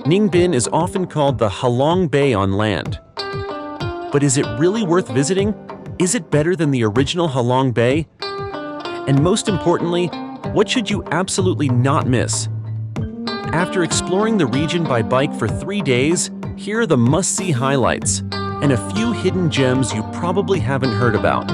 Ninh Binh is often called the Halong Bay on land. But is it really worth visiting? Is it better than the original Halong Bay? And most importantly, what should you absolutely not miss? After exploring the region by bike for 3 days, here are the must-see highlights and a few hidden gems you probably haven't heard about.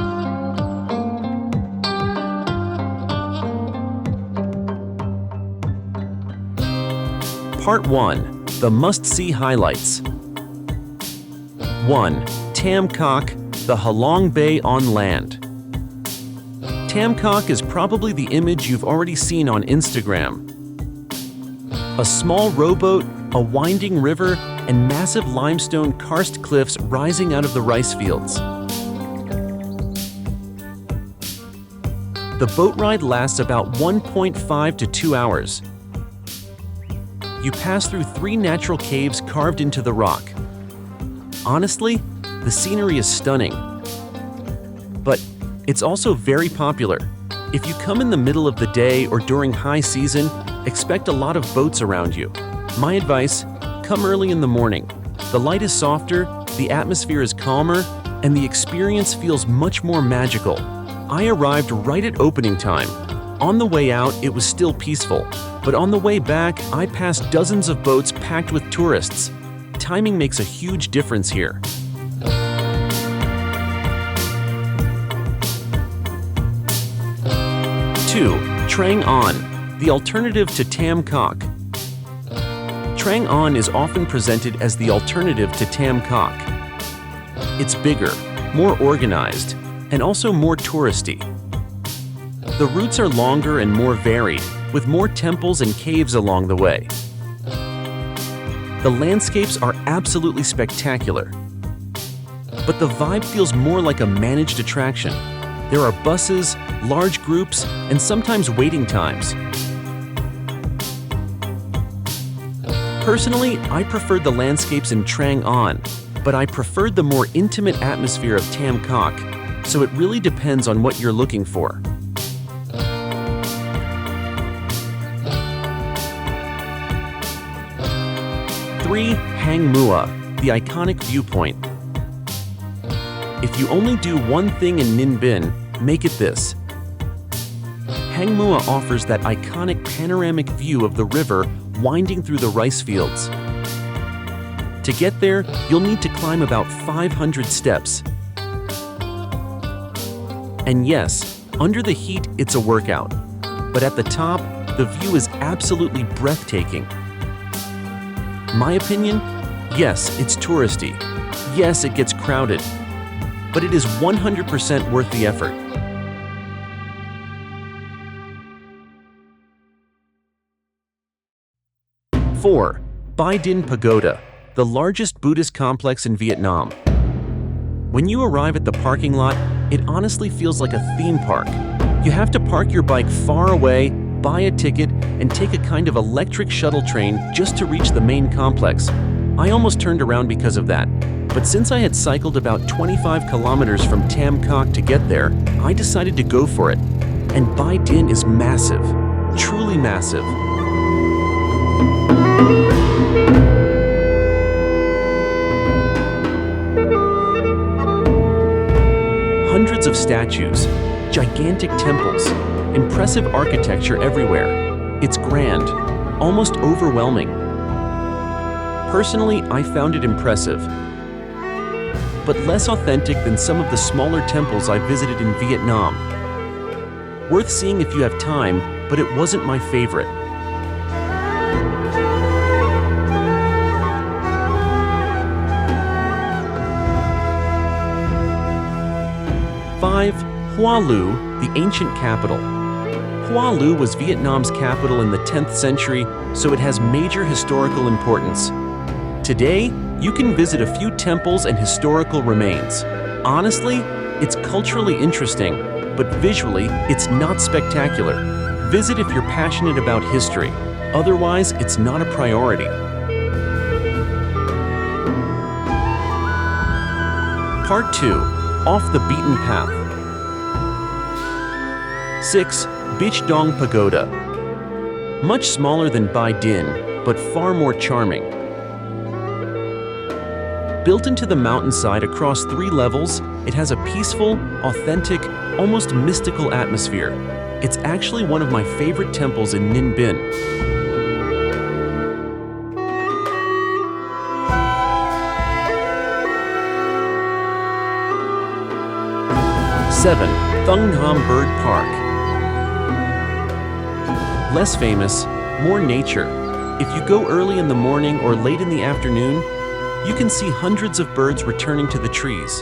Part 1. The must-see highlights. 1. Tam Coc, the Halong Bay on land. Tam Coc is probably the image you've already seen on Instagram. A small rowboat, a winding river, and massive limestone karst cliffs rising out of the rice fields. The boat ride lasts about 1.5 to 2 hours. You pass through 3 natural caves carved into the rock. Honestly, the scenery is stunning. But it's also very popular. If you come in the middle of the day or during high season, expect a lot of boats around you. My advice, come early in the morning. The light is softer, the atmosphere is calmer, and the experience feels much more magical. I arrived right at opening time. On the way out, it was still peaceful, but on the way back, I passed dozens of boats packed with tourists. Timing makes a huge difference here. 2. Trang An, the alternative to Tam Coc. Trang An is often presented as the alternative to Tam Coc. It's bigger, more organized, and also more touristy. The routes are longer and more varied, with more temples and caves along the way. The landscapes are absolutely spectacular, but the vibe feels more like a managed attraction. There are buses, large groups, and sometimes waiting times. Personally, I preferred the landscapes in Trang An, but I preferred the more intimate atmosphere of Tam Coc, so it really depends on what you're looking for. 3. Hang Mua, the iconic viewpoint. If you only do one thing in Ninh Binh, make it this. Hang Mua offers that iconic panoramic view of the river winding through the rice fields. To get there, you'll need to climb about 500 steps. And yes, under the heat, it's a workout. But at the top, the view is absolutely breathtaking. My opinion? Yes, it's touristy. Yes, it gets crowded. But it is 100% worth the effort. 4. Dinh Pagoda, the largest Buddhist complex in Vietnam. When you arrive at the parking lot, it honestly feels like a theme park. You have to park your bike far away, buy a ticket, and take a kind of electric shuttle train just to reach the main complex. I almost turned around because of that. But since I had cycled about 25 kilometers from Tam Coc to get there, I decided to go for it. And Dinh is massive, truly massive. Hundreds of statues, gigantic temples, impressive architecture everywhere. It's grand, almost overwhelming. Personally, I found it impressive, but less authentic than some of the smaller temples I visited in Vietnam. Worth seeing if you have time, but it wasn't my favorite. 5. Hoa Lu, the ancient capital. Hoa Lu was Vietnam's capital in the 10th century, so it has major historical importance. Today, you can visit a few temples and historical remains. Honestly, it's culturally interesting, but visually, it's not spectacular. Visit if you're passionate about history. Otherwise, it's not a priority. Part 2. Off the beaten path. 6. Bich Pagoda. Much smaller than Dinh, but far more charming. Built into the mountainside across 3 levels, it has a peaceful, authentic, almost mystical atmosphere. It's actually one of my favorite temples in Ninh Binh. 7. Thung Nham Bird Park. Less famous, more nature. If you go early in the morning or late in the afternoon, you can see hundreds of birds returning to the trees.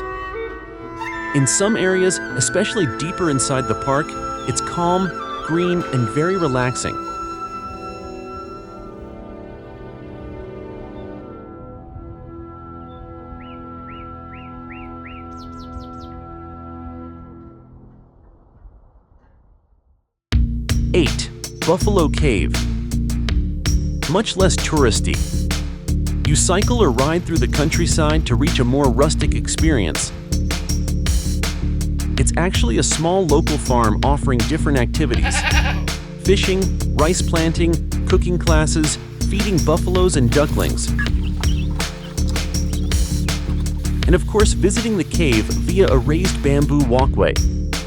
In some areas, especially deeper inside the park, it's calm, green, and very relaxing. Eight. Buffalo Cave. Much less touristy. You cycle or ride through the countryside to reach a more rustic experience. It's actually a small local farm offering different activities. Fishing, rice planting, cooking classes, feeding buffaloes and ducklings. And of course, visiting the cave via a raised bamboo walkway.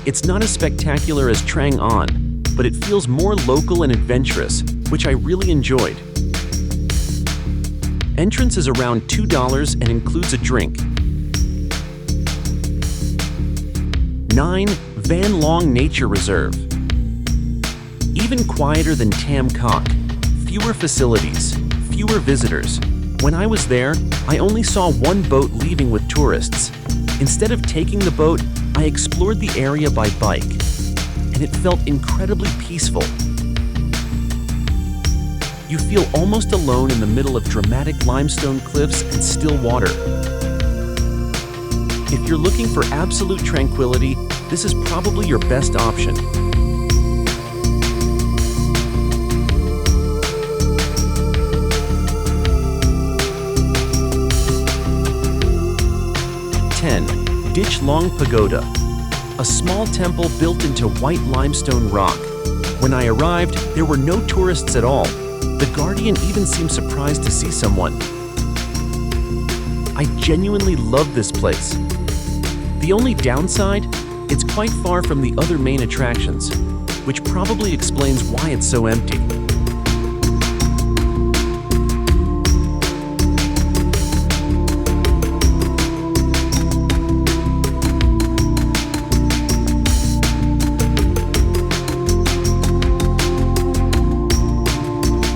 It's not as spectacular as Trang An, but it feels more local and adventurous, which I really enjoyed. Entrance is around $2 and includes a drink. 9. Van Long Nature Reserve. Even quieter than Tam Coc. Fewer facilities, fewer visitors. When I was there, I only saw one boat leaving with tourists. Instead of taking the boat, I explored the area by bike, and it felt incredibly peaceful. You feel almost alone in the middle of dramatic limestone cliffs and still water. If you're looking for absolute tranquility, this is probably your best option. Dich Long Pagoda, a small temple built into white limestone rock. When I arrived, there were no tourists at all. The guardian even seemed surprised to see someone. I genuinely love this place. The only downside, it's quite far from the other main attractions, which probably explains why it's so empty.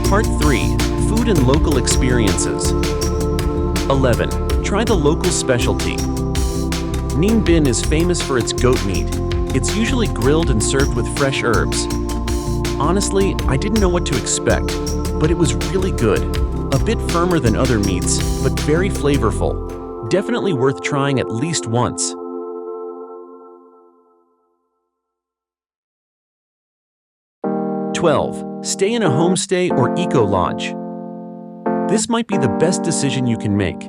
Part 3. Food and local experiences. 11. Try the local specialty. Ninh Binh is famous for its goat meat. It's usually grilled and served with fresh herbs. Honestly, I didn't know what to expect, but it was really good. A bit firmer than other meats, but very flavorful. Definitely worth trying at least once. "12. Stay in a homestay or eco-lodge. This might be the best decision you can make.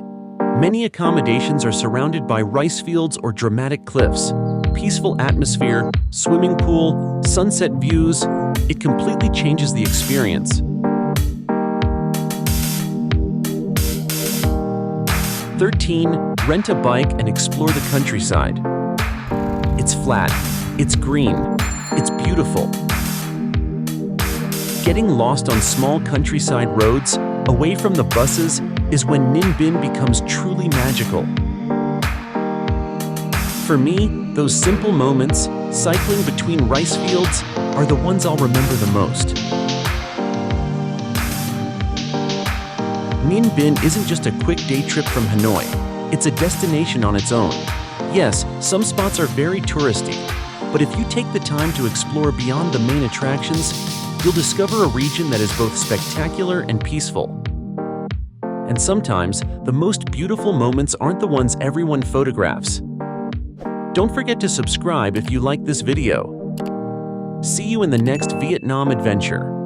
Many accommodations are surrounded by rice fields or dramatic cliffs. Peaceful atmosphere, swimming pool, sunset views. It completely changes the experience. 13. Rent a bike and explore the countryside. It's flat, it's green, it's beautiful. Getting lost on small countryside roads, away from the buses, is when Ninh Binh becomes truly magical. For me, those simple moments, cycling between rice fields, are the ones I'll remember the most. Ninh Binh isn't just a quick day trip from Hanoi. It's a destination on its own. Yes, some spots are very touristy, but if you take the time to explore beyond the main attractions, you'll discover a region that is both spectacular and peaceful. And sometimes, the most beautiful moments aren't the ones everyone photographs. Don't forget to subscribe if you like this video. See you in the next Vietnam adventure.